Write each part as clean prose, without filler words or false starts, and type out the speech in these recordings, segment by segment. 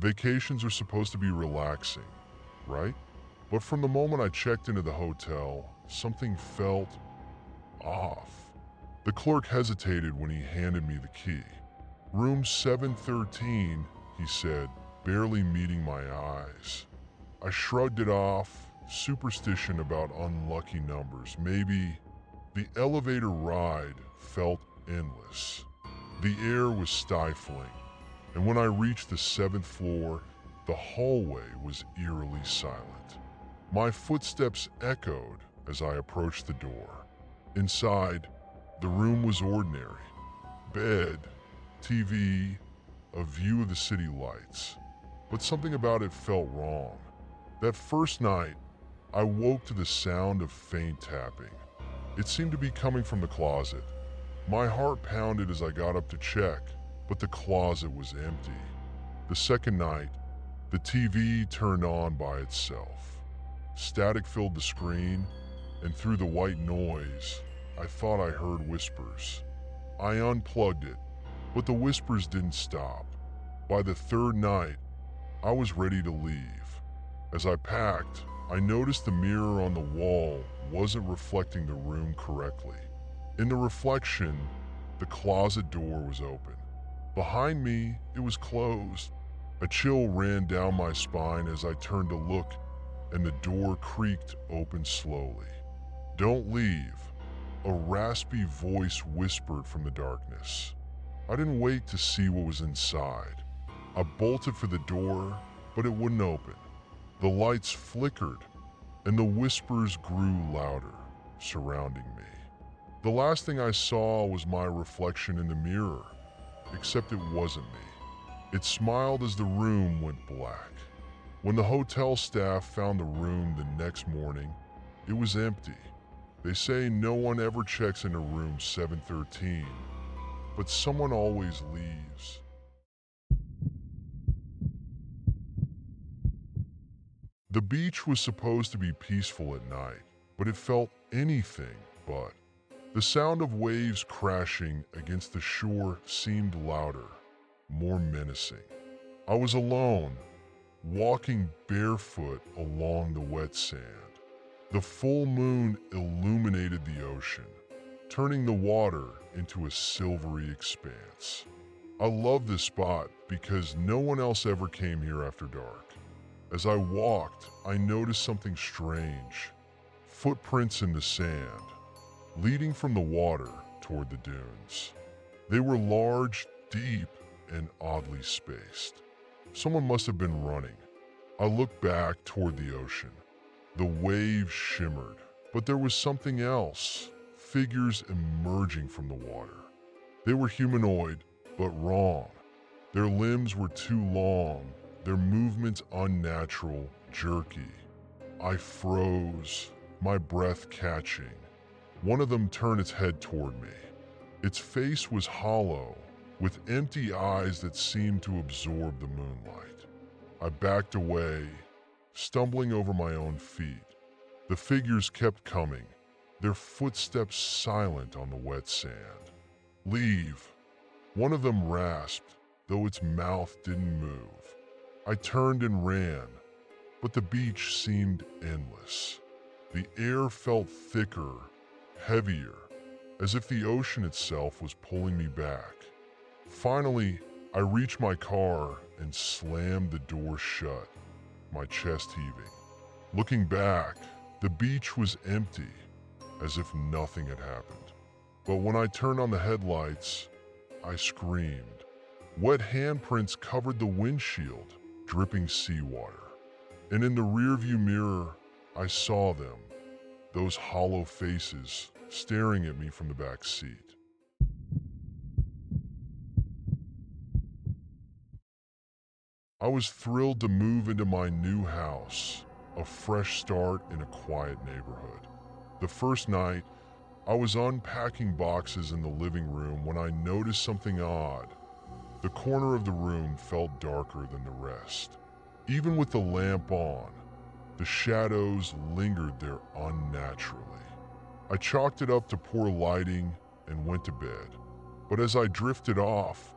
Vacations are supposed to be relaxing, right? But from the moment I checked into the hotel, something felt off. The clerk hesitated when he handed me the key. Room 713, he said, barely meeting my eyes. I shrugged it off, superstition about unlucky numbers. Maybe the elevator ride felt endless. The air was stifling, and when I reached the seventh floor, the hallway was eerily silent. My footsteps echoed as I approached the door. Inside, the room was ordinary. Bed, TV, a view of the city lights. But something about it felt wrong. That first night, I woke to the sound of faint tapping. It seemed to be coming from the closet. My heart pounded as I got up to check, but the closet was empty. The second night, the TV turned on by itself. Static filled the screen, and through the white noise, I thought I heard whispers. I unplugged it, but the whispers didn't stop. By the third night, I was ready to leave. As I packed, I noticed the mirror on the wall wasn't reflecting the room correctly. In the reflection, the closet door was open. Behind me, it was closed. A chill ran down my spine as I turned to look, and the door creaked open slowly. "Don't leave," a raspy voice whispered from the darkness. I didn't wait to see what was inside. I bolted for the door, but it wouldn't open. The lights flickered, and the whispers grew louder, surrounding me. The last thing I saw was my reflection in the mirror, except it wasn't me. It smiled as the room went black. When the hotel staff found the room the next morning, it was empty. They say no one ever checks into room 713, but someone always leaves. The beach was supposed to be peaceful at night, but it felt anything but. The sound of waves crashing against the shore seemed louder, more menacing. I was alone, walking barefoot along the wet sand. The full moon illuminated the ocean, turning the water into a silvery expanse. I love this spot because no one else ever came here after dark. As I walked, I noticed something strange. Footprints in the sand, leading from the water toward the dunes. They were large, deep, and oddly spaced. Someone must have been running. I looked back toward the ocean. The waves shimmered, but there was something else. Figures emerging from the water. They were humanoid, but wrong. Their limbs were too long, their movements unnatural, jerky. I froze, my breath catching. One of them turned its head toward me. Its face was hollow, with empty eyes that seemed to absorb the moonlight. I backed away, stumbling over my own feet. The figures kept coming, their footsteps silent on the wet sand. "Leave," one of them rasped, though its mouth didn't move. I turned and ran, but the beach seemed endless. The air felt thicker, heavier, as if the ocean itself was pulling me back. Finally, I reached my car and slammed the door shut, my chest heaving. Looking back, the beach was empty, as if nothing had happened. But when I turned on the headlights, I screamed. Wet handprints covered the windshield, dripping seawater. And in the rearview mirror, I saw them, those hollow faces staring at me from the back seat. I was thrilled to move into my new house, a fresh start in a quiet neighborhood. The first night, I was unpacking boxes in the living room when I noticed something odd. The corner of the room felt darker than the rest. Even with the lamp on, the shadows lingered there unnaturally. I chalked it up to poor lighting and went to bed. But as I drifted off,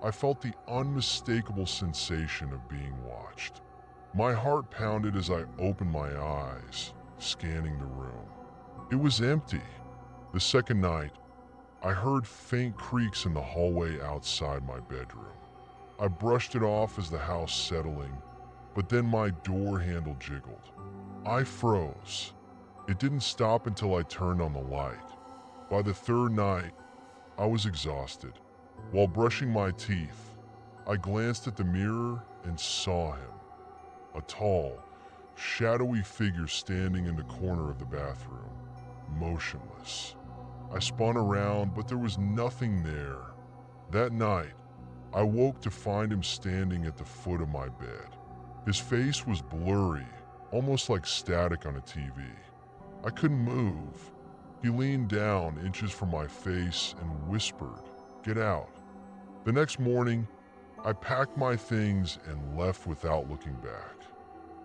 I felt the unmistakable sensation of being watched. My heart pounded as I opened my eyes, scanning the room. It was empty. The second night, I heard faint creaks in the hallway outside my bedroom. I brushed it off as the house settling, but then my door handle jiggled. I froze. It didn't stop until I turned on the light. By the third night, I was exhausted. While brushing my teeth, I glanced at the mirror and saw him. A tall, shadowy figure standing in the corner of the bathroom, motionless. I spun around, but there was nothing there. That night, I woke to find him standing at the foot of my bed. His face was blurry, almost like static on a TV. I couldn't move. He leaned down inches from my face and whispered, "Get out." The next morning, I packed my things and left without looking back.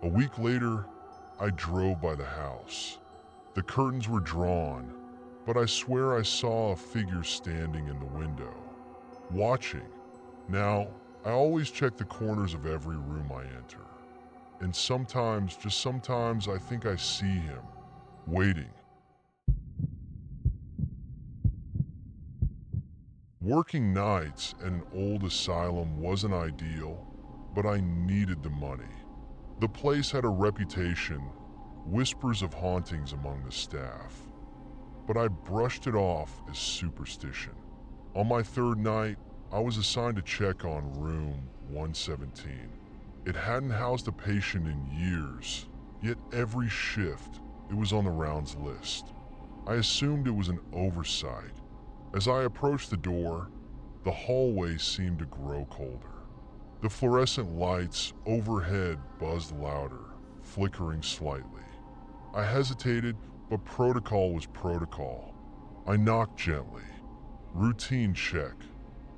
A week later, I drove by the house. The curtains were drawn, but I swear I saw a figure standing in the window, watching. Now, I always check the corners of every room I enter. And sometimes, just sometimes, I think I see him, waiting. Working nights at an old asylum wasn't ideal, but I needed the money. The place had a reputation, whispers of hauntings among the staff. But I brushed it off as superstition. On my third night, I was assigned to check on room 117. It hadn't housed a patient in years, yet every shift, it was on the rounds list. I assumed it was an oversight. As I approached the door, the hallway seemed to grow colder. The fluorescent lights overhead buzzed louder, flickering slightly. I hesitated, but protocol was protocol. I knocked gently. Routine check.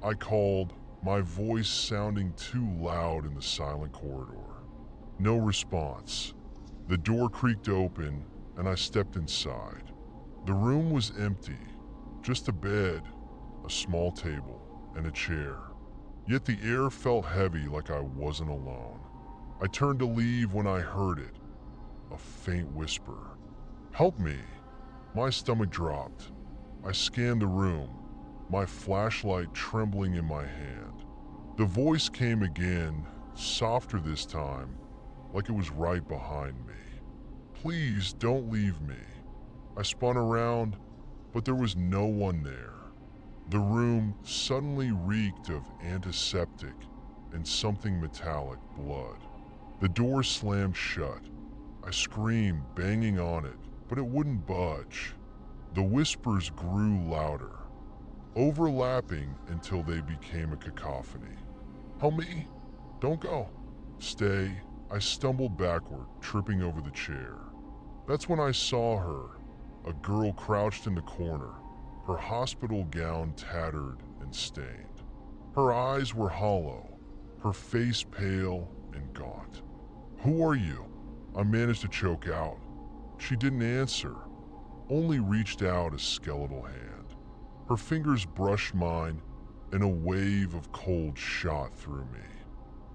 I called, my voice sounding too loud in the silent corridor. No response. The door creaked open, and I stepped inside. The room was empty. Just a bed, a small table, and a chair. Yet the air felt heavy, like I wasn't alone. I turned to leave when I heard it. A faint whisper. "Help me." My stomach dropped. I scanned the room, my flashlight trembling in my hand. The voice came again, softer this time, like it was right behind me. "Please don't leave me." I spun around, but there was no one there. The room suddenly reeked of antiseptic and something metallic, blood. The door slammed shut. I screamed, banging on it, but it wouldn't budge. The whispers grew louder, overlapping until they became a cacophony. "Help me! Don't go!" "Stay." I stumbled backward, tripping over the chair. That's when I saw her, a girl crouched in the corner, her hospital gown tattered and stained. Her eyes were hollow, her face pale and gaunt. "Who are you?" I managed to choke out. She didn't answer, only reached out a skeletal hand. Her fingers brushed mine, and a wave of cold shot through me.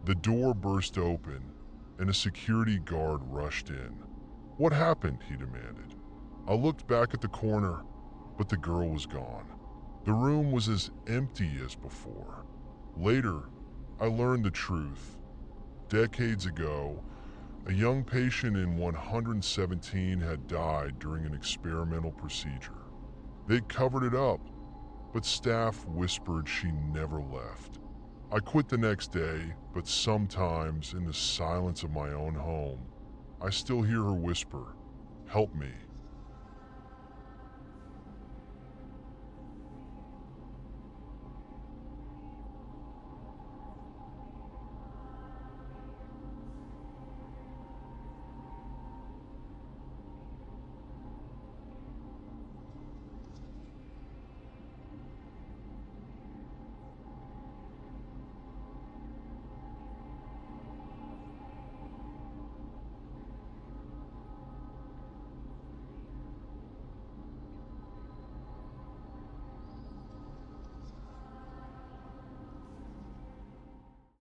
The door burst open, and a security guard rushed in. "What happened?" he demanded. I looked back at the corner, but the girl was gone. The room was as empty as before. Later, I learned the truth. Decades ago, a young patient in 117 had died during an experimental procedure. They'd covered it up, but staff whispered she never left. I quit the next day, but sometimes in the silence of my own home, I still hear her whisper, "Help me."